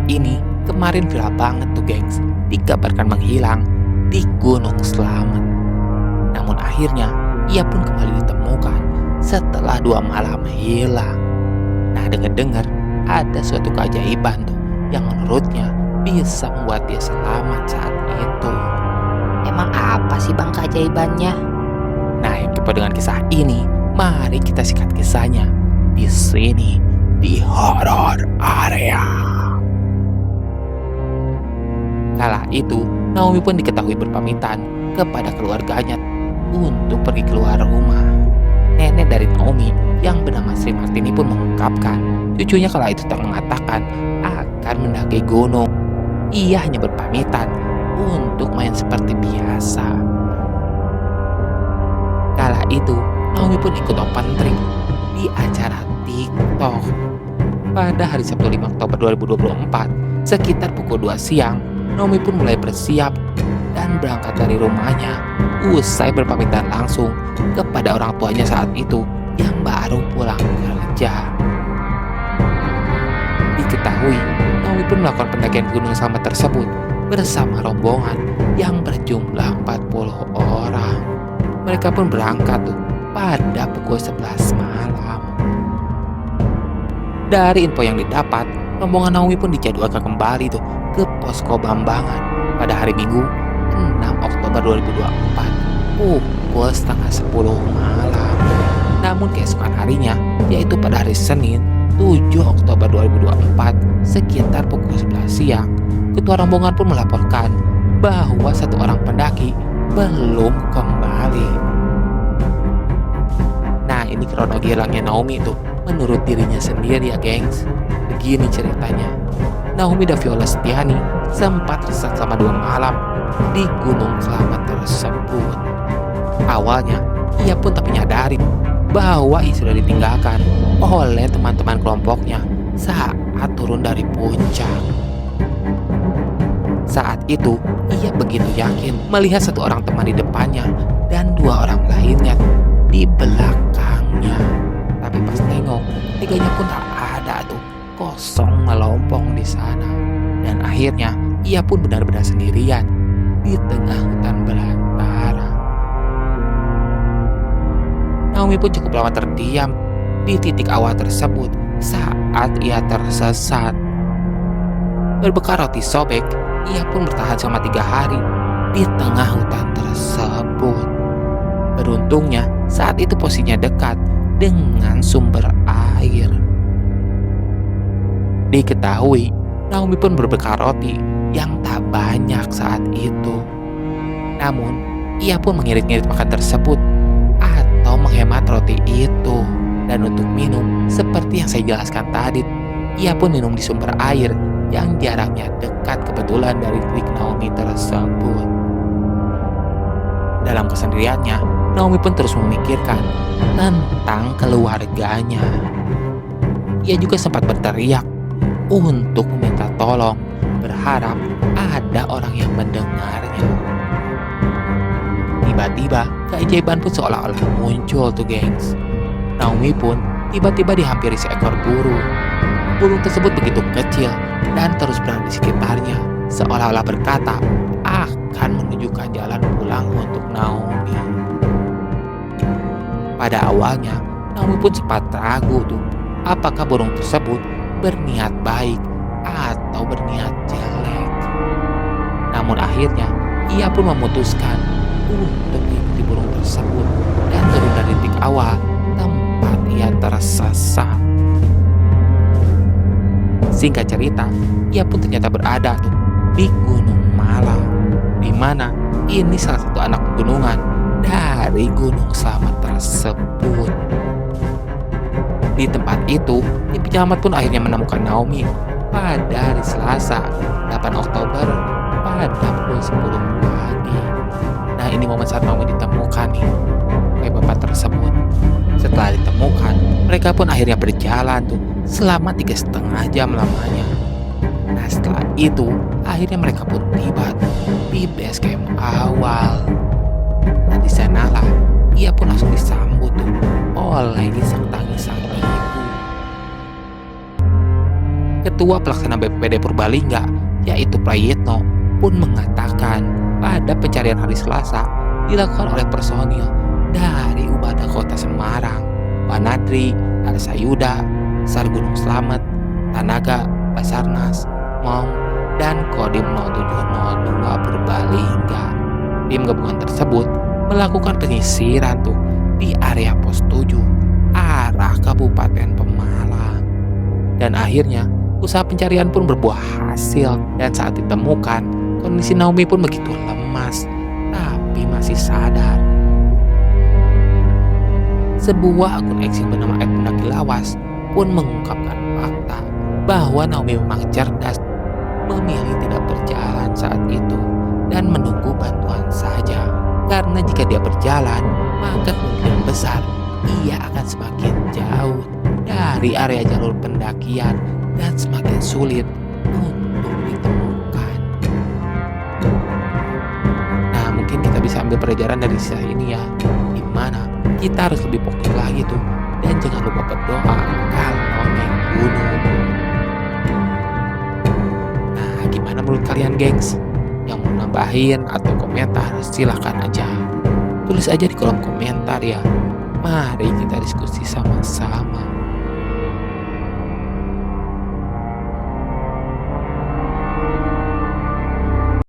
ini kemarin viral banget tuh gengs, dikabarkan menghilang di Gunung Slamet. Namun akhirnya ia pun kembali ditemukan setelah 2 malam hilang. Nah, dengar-dengar ada suatu keajaiban tuh yang menurutnya bisa membuat dia selamat saat itu. Emang apa sih Bang keajaibannya? Nah, yang kepo dengan kisah ini, mari kita sikat kisahnya di sini di Horror Area. Kala itu, Naomi pun diketahui berpamitan kepada keluarganya untuk pergi keluar rumah. Nenek dari Naomi yang bernama Sri Martini pun mengungkapkan cucunya kala itu tak mengatakan akan mendaki gunung. Ia hanya berpamitan untuk main seperti biasa. Kala itu, Naomi pun ikut open trip di acara TikTok. Pada hari Sabtu 5 Oktober 2024, sekitar pukul 2 siang, Naomi pun mulai bersiap dan berangkat dari rumahnya usai berpamitan langsung kepada orang tuanya saat itu yang baru pulang kerja. Diketahui, Naomi pun melakukan pendakian Gunung Slamet tersebut bersama rombongan yang berjumlah 40 orang. Mereka pun berangkat tuh pada pukul 11 malam. Dari info yang didapat, rombongan Naomi pun dijadwalkan kembali tuh ke posko Bambangan pada hari Minggu 6 Oktober 2024 pukul setengah 10 malam. Namun keesokan harinya, yaitu pada hari Senin 7 Oktober 2024 sekitar pukul 11 siang, ketua rombongan pun melaporkan bahwa satu orang pendaki belum kembali. Nah, ini kronologi hilangnya Naomi tuh menurut dirinya sendiri ya gengs. Begini ceritanya, Naomi Daviola Setiani sempat tersesat selama 2 malam di Gunung Slamet tersebut. Awalnya ia pun tak menyadari bahwa ia sudah ditinggalkan oleh teman-teman kelompoknya saat turun dari puncak. Saat itu ia begitu yakin melihat satu orang teman di depannya dan 2 orang lainnya di belakangnya. Tapi pas tengok, tiganya pun tak ada tuh, kosong melompong di sana. Dan akhirnya ia pun benar-benar sendirian di tengah hutan belantara. Naomi pun cukup lama terdiam di titik awal tersebut saat ia tersesat. Berbekal roti sobek, ia pun bertahan selama 3 hari di tengah hutan tersebut. Beruntungnya saat itu posisinya dekat dengan sumber air. Diketahui, Naomi pun berbekal roti yang tak banyak saat itu. Namun, ia pun mengirit-ngirit makan tersebut atau menghemat roti itu. Dan untuk minum, seperti yang saya jelaskan tadi, ia pun minum di sumber air yang jaraknya dekat kebetulan dari titik Naomi tersebut. Dalam kesendiriannya, Naomi pun terus memikirkan tentang keluarganya. Ia juga sempat berteriak untuk meminta tolong, berharap ada orang yang mendengarnya. Tiba-tiba, keajaiban pun seolah-olah muncul tuh gengs. Naomi pun tiba-tiba dihampiri seekor burung. Burung tersebut begitu kecil dan terus berada di sekitarnya, seolah-olah berkata akan menunjukkan jalan pulang untuk Naomi. Pada awalnya, Naomi pun sempat ragu tuh, apakah burung tersebut berniat baik atau berniat jelek. Namun akhirnya, ia pun memutuskan untuk mengikuti burung tersebut dan turun dari titik awal tempat ia tersesat. Singkat cerita, ia pun ternyata berada tuh di Gunung Malang, di mana ini salah satu anak pegunungan dari Gunung Slamet tersebut. Di tempat itu, tim penyelamat pun akhirnya menemukan Naomi pada hari Selasa 8 Oktober pada pukul 10 pagi. Nah, ini momen saat Naomi ditemukan nih oleh bapak tersebut. Setelah ditemukan, mereka pun akhirnya berjalan tuh selama 3,5 jam lamanya. Nah, setelah itu akhirnya mereka pun tiba di base camp awal. Nah, di sanalah ia pun langsung disambut tuh oleh isak tangis sang ibu. Ketua Pelaksana BPPD Purbalingga, yaitu Prayitno, pun mengatakan pada pencarian hari Selasa dilakukan oleh personil dari Ubada Kota Semarang, Wanadri, Arsayuda, Sar Gunung Slamet, Tanaga, Basarnas, MOM, dan Kodim 0702 Purbalingga. Tim gabungan tersebut melakukan penyisiran tuh di area pos 7 arah Kabupaten Pemalang. Dan akhirnya usaha pencarian pun berbuah hasil, dan saat ditemukan kondisi Naomi pun begitu lemas tapi masih sadar. Sebuah akun X yang bernama @pendaki_lawas pun mengungkapkan fakta bahwa Naomi memang cerdas, memilih tidak berjalan saat itu dan menunggu bantuan saja. Karena jika dia berjalan, maka kemungkinan besar ia akan semakin jauh dari area jalur pendakian dan semakin sulit untuk ditemukan. Nah, mungkin kita bisa ambil pelajaran dari kisah ini ya, dimana kita harus lebih fokus lagi tuh, dan jangan lupa berdoa kalau naik gunung. Nah, gimana menurut kalian gengs? Yang mau nambahin atau komentar silahkan aja, tulis aja di kolom komentar ya. Mari kita diskusi sama-sama.